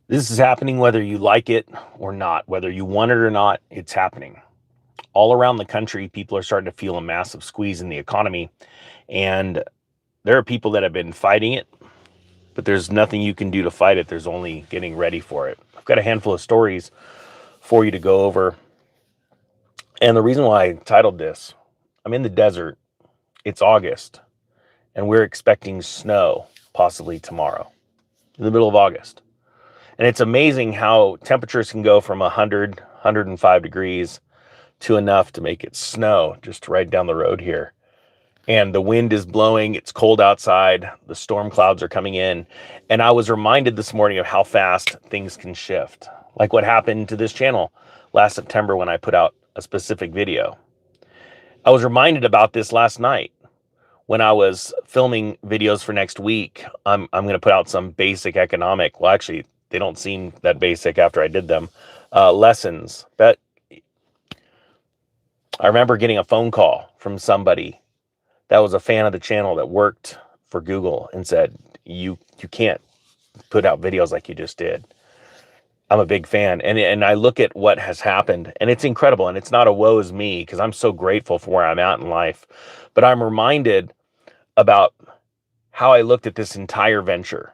This is happening whether you like it or not, whether you want it or not, it's happening. All around the country, people are starting to feel a massive squeeze in the economy. And there are people that have been fighting it, but there's nothing you can do to fight it. There's only getting ready for it. I've got a handful of stories for you to go over. And the reason why I titled this, I'm in the desert. It's August, and we're expecting snow possibly tomorrow in the middle of August. And it's amazing how temperatures can go from 100, 105 degrees to enough to make it snow just right down the road here. And the wind is blowing, it's cold outside, the storm clouds are coming in. And I was reminded this morning of how fast things can shift. Like what happened to this channel last September when I put out a specific video. I was reminded about this last night when I was filming videos for next week. I'm going to put out some basic economic, well, actually, they don't seem that basic after I did them, lessons. But I remember getting a phone call from somebody that was a fan of the channel that worked for Google and said, you can't put out videos like you just did. I'm a big fan. And I look at what has happened, and it's incredible. And it's not a woe is me, because I'm so grateful for where I'm at in life. But I'm reminded about how I looked at this entire venture,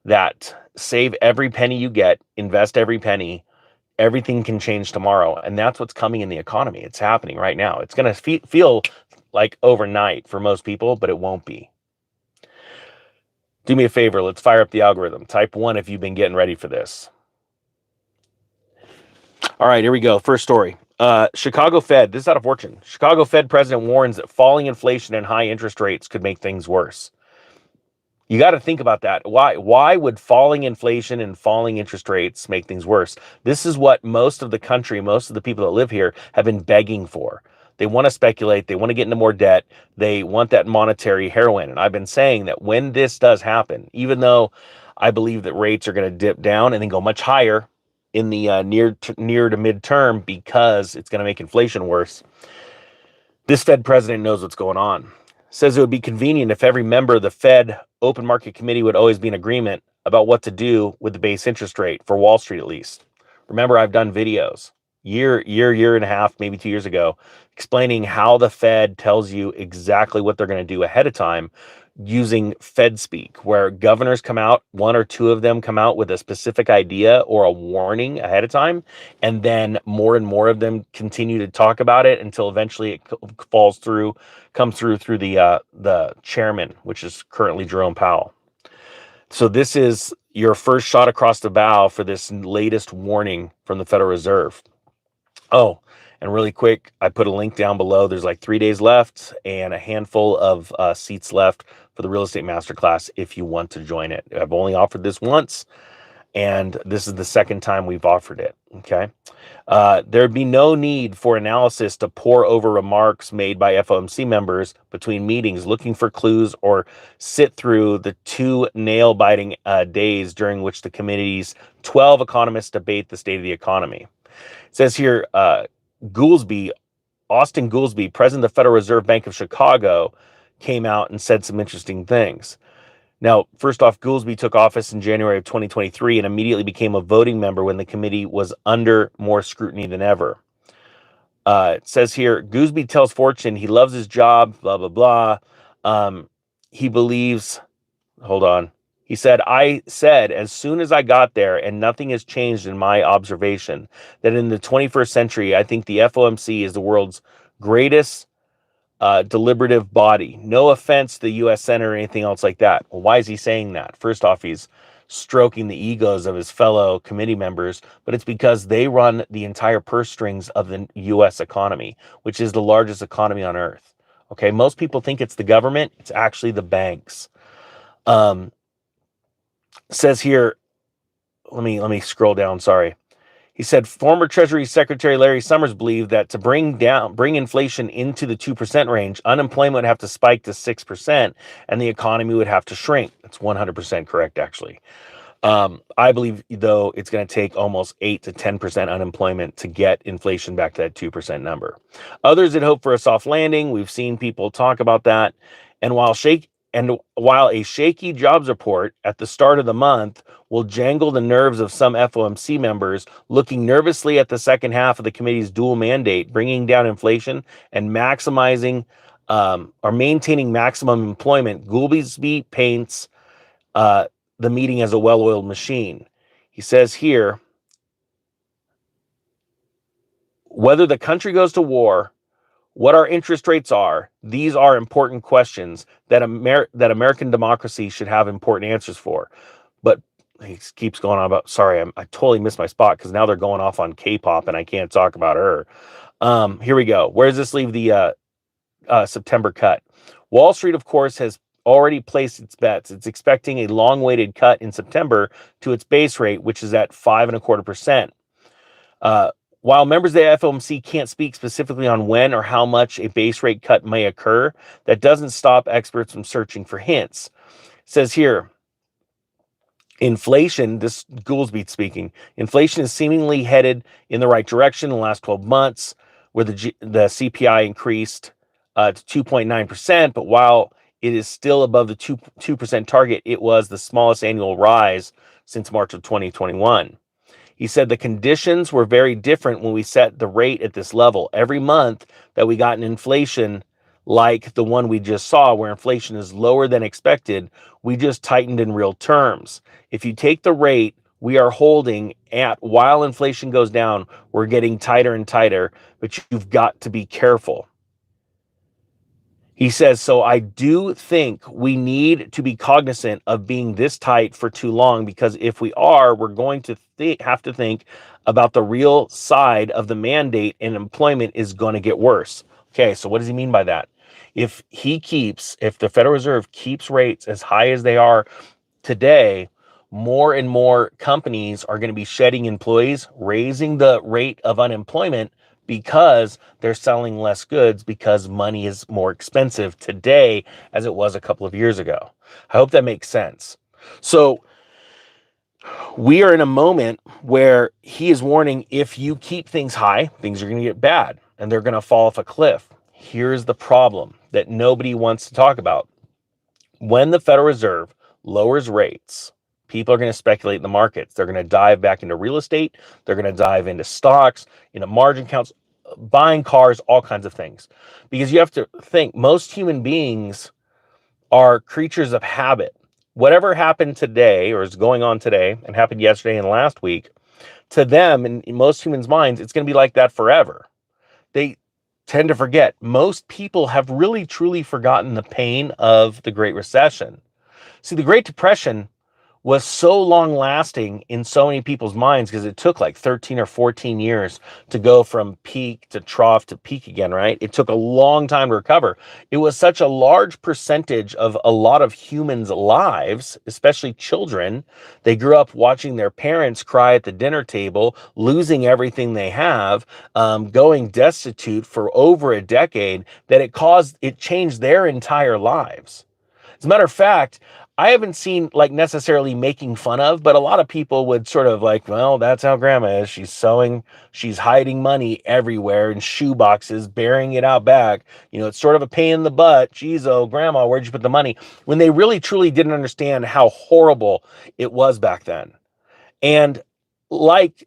that save every penny you get, invest every penny, everything can change tomorrow. And that's what's coming in the economy. It's happening right now. It's going to feel like overnight for most people, but it won't be. Do me a favor. Let's fire up the algorithm. Type 1 if you've been getting ready for this. All right, here we go. First story. Chicago Fed. This is out of Fortune. Chicago Fed president warns that falling inflation and high interest rates could make things worse. You got to think about that. Why would falling inflation and falling interest rates make things worse? This is what most of the country, most of the people that live here have been begging for. They want to speculate. They want to get into more debt. They want that monetary heroin. And I've been saying that when this does happen, even though I believe that rates are going to dip down and then go much higher in the near to midterm, because it's going to make inflation worse, this Fed president knows what's going on. Says it would be convenient if every member of the Fed Open Market Committee would always be in agreement about what to do with the base interest rate, for Wall Street at least. Remember, I've done videos year and a half, maybe 2 years ago, explaining how the Fed tells you exactly what they're going to do ahead of time using Fed speak, where governors come out, one or two of them come out with a specific idea or a warning ahead of time, and then more and more of them continue to talk about it until eventually it comes through the chairman, which is currently Jerome Powell. So this is your first shot across the bow for this latest warning from the Federal Reserve. Oh, and really quick, I put a link down below. There's like 3 days left and a handful of seats left for the Real Estate Masterclass if you want to join it. I've only offered this once, and this is the second time we've offered it, okay? There'd be no need for analysis to pore over remarks made by FOMC members between meetings, looking for clues, or sit through the 2 nail-biting days during which the committee's 12 economists debate the state of the economy. It says here, Austin Goolsbee, president of the Federal Reserve Bank of Chicago, came out and said some interesting things. Now, first off, Goolsbee took office in January of 2023 and immediately became a voting member when the committee was under more scrutiny than ever. It says here, Goolsbee tells Fortune he loves his job, blah, blah, blah. He believes, hold on. He said, I said, as soon as I got there, and nothing has changed in my observation, that in the 21st century, I think the FOMC is the world's greatest deliberative body. No offense to the U.S. Senate or anything else like that. Well, why is he saying that? First off, he's stroking the egos of his fellow committee members, but it's because they run the entire purse strings of the U.S. economy, which is the largest economy on earth. Okay, most people think it's the government. It's actually the banks. Says here, let me scroll down, sorry. He said former Treasury Secretary Larry Summers believed that to bring inflation into the 2% range, unemployment would have to spike to 6% and the economy would have to shrink. That's 100% correct, actually. I believe, though, it's going to take almost 8 to 10% unemployment to get inflation back to that 2% number. Others had hoped for a soft landing. We've seen people talk about that. And while And while a shaky jobs report at the start of the month will jangle the nerves of some FOMC members looking nervously at the second half of the committee's dual mandate, bringing down inflation and maximizing or maintaining maximum employment, Goolsbee paints the meeting as a well-oiled machine. He says here, whether the country goes to war, what our interest rates are, these are important questions that American democracy should have important answers for. But he keeps going on about, sorry, I totally missed my spot because now they're going off on K-pop and I can't talk about her. Here we go. Where does this leave the September cut? Wall Street, of course, has already placed its bets. It's expecting a long-awaited cut in September to its base rate, which is at 5.25%. While members of the FOMC can't speak specifically on when or how much a base rate cut may occur, that doesn't stop experts from searching for hints. It says here, inflation, this Goolsbee speaking, inflation is seemingly headed in the right direction in the last 12 months, where the CPI increased to 2.9%, but while it is still above the 2% target, it was the smallest annual rise since March of 2021. He said the conditions were very different when we set the rate at this level. Every month that we got an inflation like the one we just saw, where inflation is lower than expected, we just tightened in real terms. If you take the rate we are holding at while inflation goes down, we're getting tighter and tighter, but you've got to be careful. He says, so I do think we need to be cognizant of being this tight for too long, because if we are, we're going to have to think about the real side of the mandate, and employment is going to get worse. Okay, so what does he mean by that? If the Federal Reserve keeps rates as high as they are today, more and more companies are going to be shedding employees, raising the rate of unemployment, because they're selling less goods because money is more expensive today as it was a couple of years ago. I hope that makes sense. So we are in a moment where he is warning, if you keep things high, things are going to get bad and they're going to fall off a cliff. Here's the problem that nobody wants to talk about. When the Federal Reserve lowers rates, people are going to speculate in the markets. They're going to dive back into real estate. They're going to dive into stocks, into margin counts, buying cars, all kinds of things. Because you have to think, most human beings are creatures of habit. Whatever happened today or is going on today and happened yesterday and last week, to them, in most humans' minds, it's going to be like that forever. They tend to forget. Most people have really, truly forgotten the pain of the Great Recession. See, the Great Depression was so long lasting in so many people's minds because it took like 13 or 14 years to go from peak to trough to peak again, right? It took a long time to recover. It was such a large percentage of a lot of humans' lives, especially children. They grew up watching their parents cry at the dinner table, losing everything they have, going destitute for over a decade, that it changed their entire lives. As a matter of fact, I haven't seen like necessarily making fun of, but a lot of people would sort of like, well, that's how grandma is. She's hiding money everywhere in shoe boxes, burying it out back. You know, it's sort of a pain in the butt. Geez, oh, grandma, where'd you put the money? When they really, truly didn't understand how horrible it was back then. And like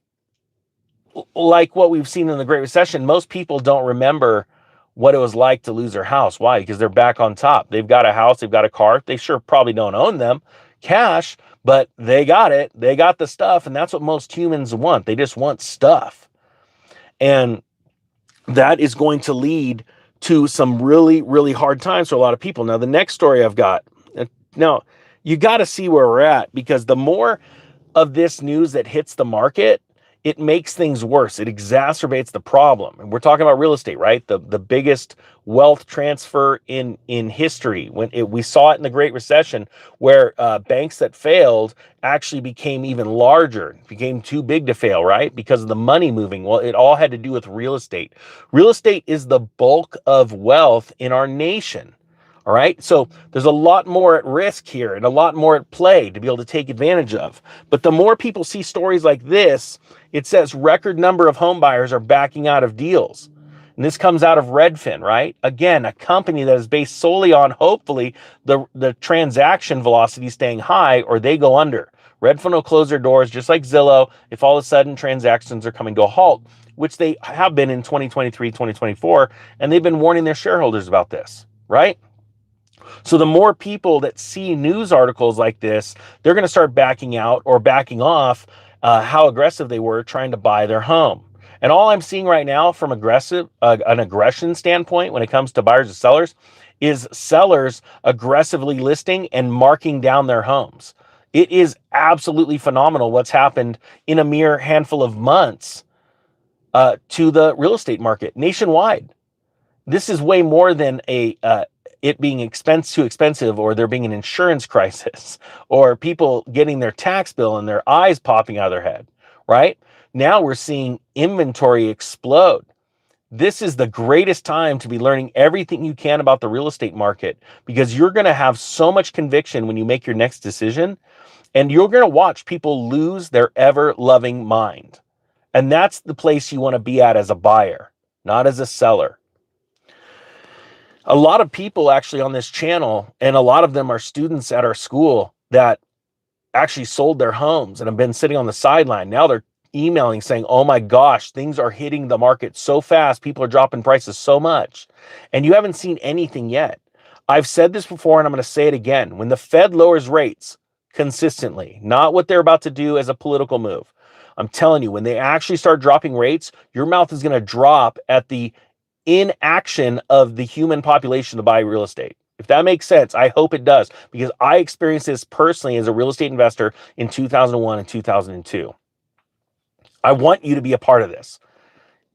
what we've seen in the Great Recession, most people don't remember what it was like to lose their house. Why? Because they're back on top. They've got a house, they've got a car. They sure probably don't own them, cash, but they got it. They got the stuff, and that's what most humans want. They just want stuff. And that is going to lead to some really, really hard times for a lot of people. Now, the next story I've got, now you got to see where we're at, because the more of this news that hits the market, it makes things worse. It exacerbates the problem. And we're talking about real estate, right? The biggest wealth transfer in history. We saw it in the Great Recession, where banks that failed actually became even larger, became too big to fail, right? Because of the money moving. Well, it all had to do with real estate. Real estate is the bulk of wealth in our nation. All right, so there's a lot more at risk here and a lot more at play to be able to take advantage of. But the more people see stories like this, it says record number of home buyers are backing out of deals. And this comes out of Redfin, right? Again, a company that is based solely on, hopefully, the transaction velocity staying high, or they go under. Redfin will close their doors just like Zillow if all of a sudden transactions are coming to a halt, which they have been in 2023, 2024, and they've been warning their shareholders about this, right? So the more people that see news articles like this, they're going to start backing out or backing off how aggressive they were trying to buy their home. And all I'm seeing right now from an aggression standpoint when it comes to buyers and sellers is sellers aggressively listing and marking down their homes. It is absolutely phenomenal what's happened in a mere handful of months to the real estate market nationwide. This is way more than it being too expensive, or there being an insurance crisis, or people getting their tax bill and their eyes popping out of their head, right? Now we're seeing inventory explode. This is the greatest time to be learning everything you can about the real estate market, because you're going to have so much conviction when you make your next decision, and you're going to watch people lose their ever-loving mind. And that's the place you want to be at as a buyer, not as a seller. A lot of people actually on this channel, and a lot of them are students at our school that actually sold their homes and have been sitting on the sideline. Now they're emailing saying, oh my gosh, things are hitting the market so fast. People are dropping prices so much. And you haven't seen anything yet. I've said this before, and I'm going to say it again. When the Fed lowers rates consistently, not what they're about to do as a political move, I'm telling you, when they actually start dropping rates, your mouth is going to drop at the inaction of the human population to buy real estate. If that makes sense, I hope it does, because I experienced this personally as a real estate investor in 2001 and 2002. I want you to be a part of this.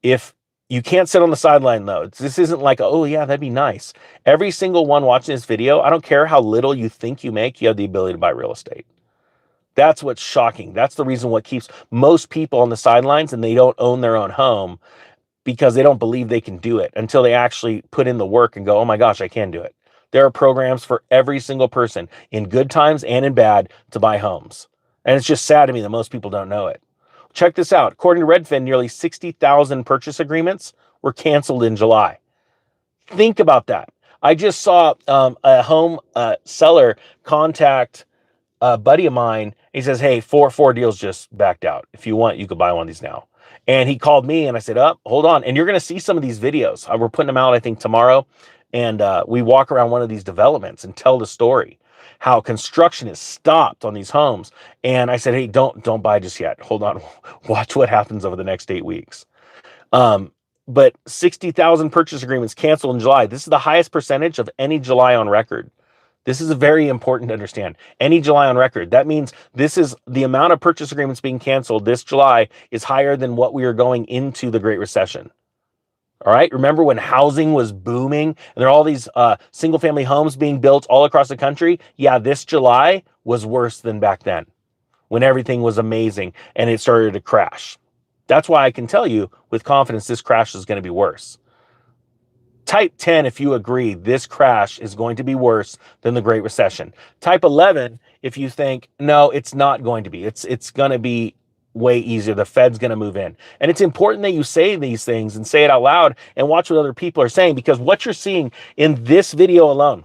If you can't sit on the sideline though, this isn't like, oh yeah, that'd be nice. Every single one watching this video, I don't care how little you think you make, you have the ability to buy real estate. That's what's shocking. That's the reason what keeps most people on the sidelines, and they don't own their own home, because they don't believe they can do it until they actually put in the work and go, oh my gosh, I can do it. There are programs for every single person in good times and in bad to buy homes. And it's just sad to me that most people don't know it. Check this out. According to Redfin, nearly 60,000 purchase agreements were canceled in July. Think about that. I just saw a home seller contact a buddy of mine. He says, hey, four deals just backed out. If you want, you could buy one of these now. And he called me and I said, hold on. And you're going to see some of these videos. We're putting them out, I think, tomorrow. And we walk around one of these developments and tell the story, how construction is stopped on these homes. And I said, hey, don't buy just yet. Hold on. Watch what happens over the next 8 weeks. But 60,000 purchase agreements canceled in July. This is the highest percentage of any July on record. This is very important to understand. Any July on record. That means this is the amount of purchase agreements being canceled this July is higher than what we are going into the Great Recession. All right. Remember when housing was booming and there are all these single family homes being built all across the country? Yeah, this July was worse than back then when everything was amazing and it started to crash. That's why I can tell you with confidence this crash is going to be worse. Type 10 if you agree this crash is going to be worse than the Great Recession. Type 11 if you think, no, it's not going to be. It's going to be way easier. The Fed's going to move in. And it's important that you say these things and say it out loud and watch what other people are saying, because what you're seeing in this video alone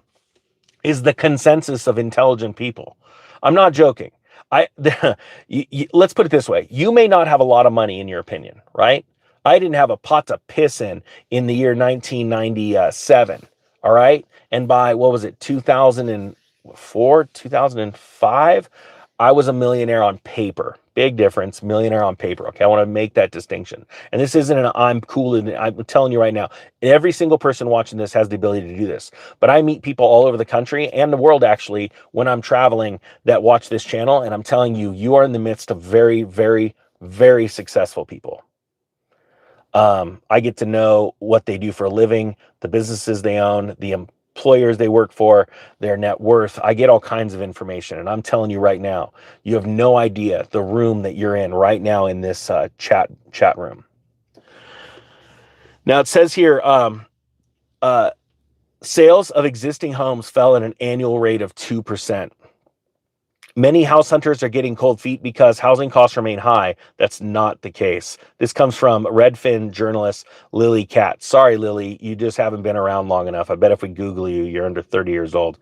is the consensus of intelligent people. I'm not joking. Let's put it this way. You may not have a lot of money in your opinion, right? I didn't have a pot to piss in the year 1997, all right? And by, 2004, 2005, I was a millionaire on paper. Big difference, millionaire on paper, okay? I want to make that distinction. And this isn't an I'm cool, and I'm telling you right now, every single person watching this has the ability to do this. But I meet people all over the country and the world, actually, when I'm traveling that watch this channel, and I'm telling you, you are in the midst of very, very, very successful people. I get to know what they do for a living, the businesses they own, the employers they work for, their net worth. I get all kinds of information. And I'm telling you right now, you have no idea the room that you're in right now in this chat room. Now it says here, sales of existing homes fell at an annual rate of 2%. Many house hunters are getting cold feet because housing costs remain high. That's not the case. This comes from Redfin journalist Lily Katz. Sorry, Lily, you just haven't been around long enough. I bet if we Google you, you're under 30 years old.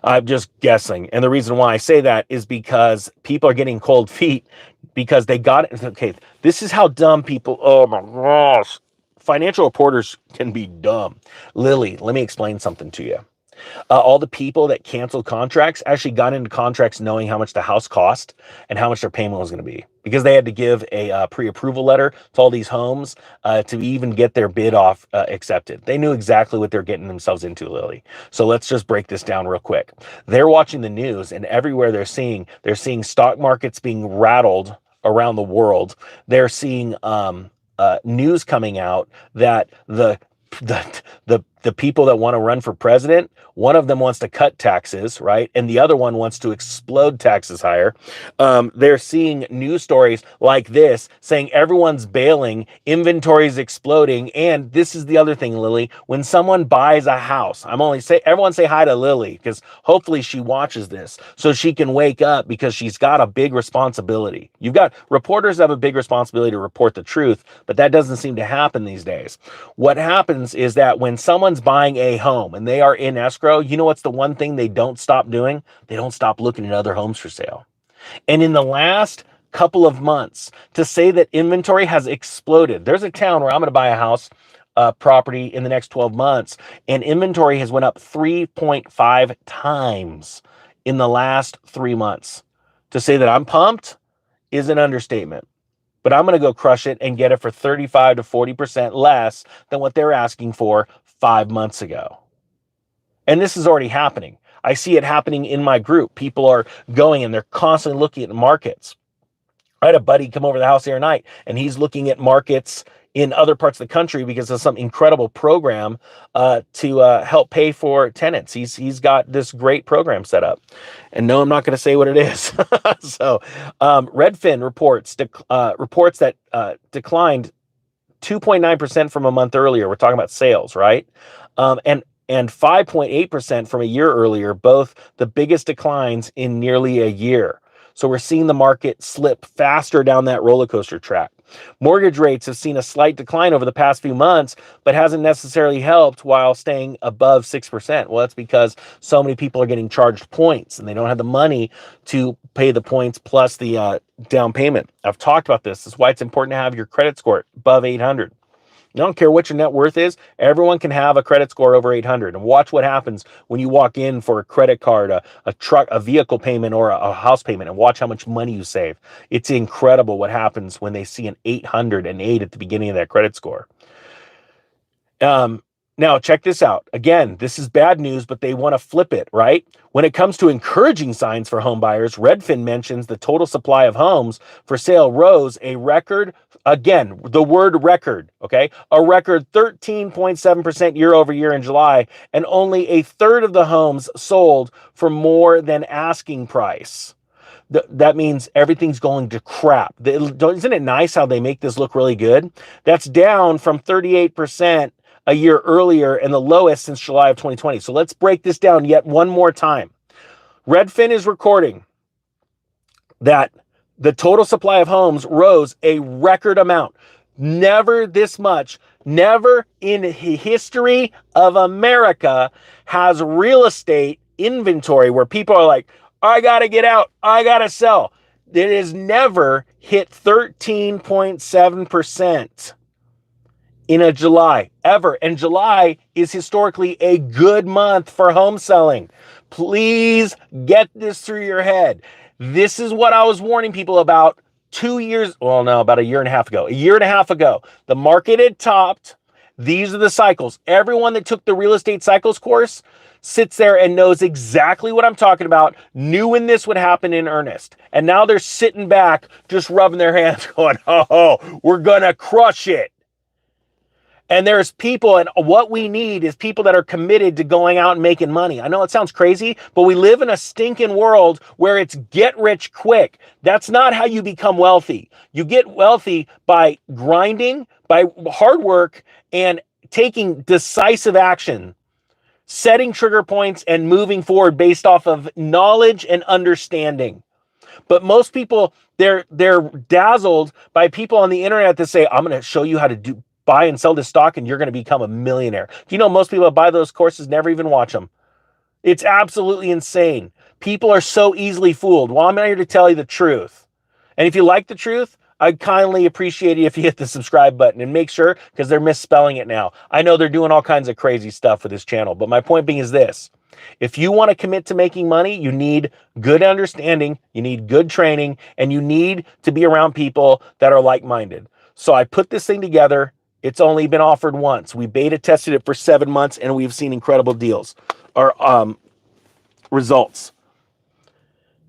I'm just guessing. And the reason why I say that is because people are getting cold feet because they got it. Okay, this is how dumb people, oh my gosh. Financial reporters can be dumb. Lily, let me explain something to you. All the people that canceled contracts actually got into contracts knowing how much the house cost and how much their payment was going to be, because they had to give a pre-approval letter to all these homes to even get their bid off accepted. They knew exactly what they're getting themselves into, Lily. So let's just break this down real quick. They're watching the news, and everywhere they're seeing stock markets being rattled around the world. They're seeing news coming out that the people that want to run for president, one of them wants to cut taxes, right? And the other one wants to explode taxes higher. They're seeing news stories like this saying everyone's bailing, inventory's exploding. And this is the other thing, Lily, when someone buys a house, everyone say hi to Lily, because hopefully she watches this so she can wake up, because she's got a big responsibility. You've got reporters that have a big responsibility to report the truth, but that doesn't seem to happen these days. What happens is that when someone's buying a home and they are in escrow, you know what's the one thing they don't stop doing? They don't stop looking at other homes for sale. And in the last couple of months, to say that inventory has exploded, there's a town where I'm going to buy a house property in the next 12 months, and inventory has went up 3.5 times in the last 3 months. To say that I'm pumped is an understatement. But I'm going to go crush it and get it for 35 to 40% less than what they're asking for 5 months ago. And this is already happening. I see it happening in my group. People are going and they're constantly looking at markets. I had a buddy come over to the house the other night, and he's looking at markets in other parts of the country because of some incredible program to help pay for tenants. He's got this great program set up. And no, I'm not going to say what it is. So Redfin reports that declined 2.9% from a month earlier. We're talking about sales, right? And 5.8% from a year earlier, both the biggest declines in nearly a year. So we're seeing the market slip faster down that roller coaster track. Mortgage rates have seen a slight decline over the past few months, but hasn't necessarily helped while staying above 6%. Well, that's because so many people are getting charged points and they don't have the money to pay the points plus the down payment. I've talked about this. This is why it's important to have your credit score above 800. I don't care what your net worth is. Everyone can have a credit score over 800. And watch what happens when you walk in for a credit card, a truck, a vehicle payment, or a house payment, and watch how much money you save. It's incredible what happens when they see an 808 at the beginning of that credit score. Now, check this out. Again, this is bad news, but they want to flip it, right? When it comes to encouraging signs for home buyers, Redfin mentions the total supply of homes for sale rose a record, again, the word record, okay? A record 13.7% year over year in July, and only a third of the homes sold for more than asking price. That means everything's going to crap. Isn't it nice how they make this look really good? That's down from 38% a year earlier and the lowest since July of 2020. So let's break this down yet one more time. Redfin is recording that the total supply of homes rose a record amount. Never this much, never in the history of America has real estate inventory where people are like, I got to get out, I got to sell. It has never hit 13.7%. in a July, ever. And July is historically a good month for home selling. Please get this through your head. This is what I was warning people about about a year and a half ago. A year and a half ago, the market had topped. These are the cycles. Everyone that took the real estate cycles course sits there and knows exactly what I'm talking about, knew when this would happen in earnest. And now they're sitting back, just rubbing their hands going, oh, we're going to crush it. And there's people, and what we need is people that are committed to going out and making money. I know it sounds crazy, but we live in a stinking world where it's get rich quick. That's not how you become wealthy. You get wealthy by grinding, by hard work, and taking decisive action, setting trigger points and moving forward based off of knowledge and understanding. But most people, they're dazzled by people on the internet that say, I'm going to show you how to buy and sell this stock and you're going to become a millionaire. Do you know most people that buy those courses never even watch them? It's absolutely insane. People are so easily fooled. Well, I'm not here to tell you the truth. And if you like the truth, I'd kindly appreciate it if you hit the subscribe button and make sure, because they're misspelling it now. I know they're doing all kinds of crazy stuff with this channel, but my point being is this. If you want to commit to making money, you need good understanding, you need good training, and you need to be around people that are like-minded. So I put this thing together. It's only been offered once. We beta tested it for 7 months, and we've seen incredible deals or results.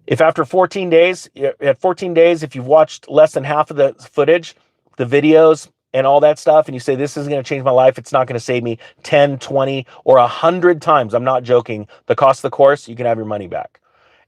If after 14 days, at 14 days, if you've watched less than half of the footage, the videos and all that stuff, and you say, this is going to change my life, it's not going to save me 10, 20, or 100 times, I'm not joking, the cost of the course, you can have your money back.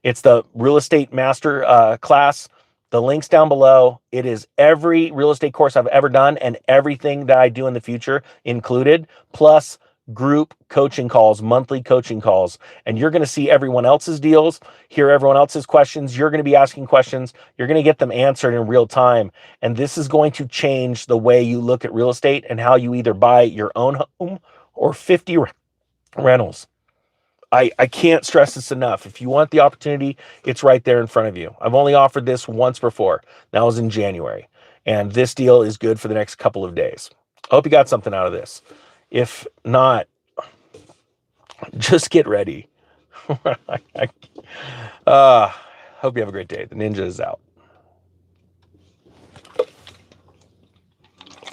It's the real estate master class. The link's down below. It is every real estate course I've ever done and everything that I do in the future included, plus group coaching calls, monthly coaching calls. And you're going to see everyone else's deals, hear everyone else's questions. You're going to be asking questions. You're going to get them answered in real time. And this is going to change the way you look at real estate and how you either buy your own home or 50 rentals. I can't stress this enough. If you want the opportunity, it's right there in front of you. I've only offered this once before. That was in January. And this deal is good for the next couple of days. I hope you got something out of this. If not, just get ready. Hope you have a great day. The Ninja is out.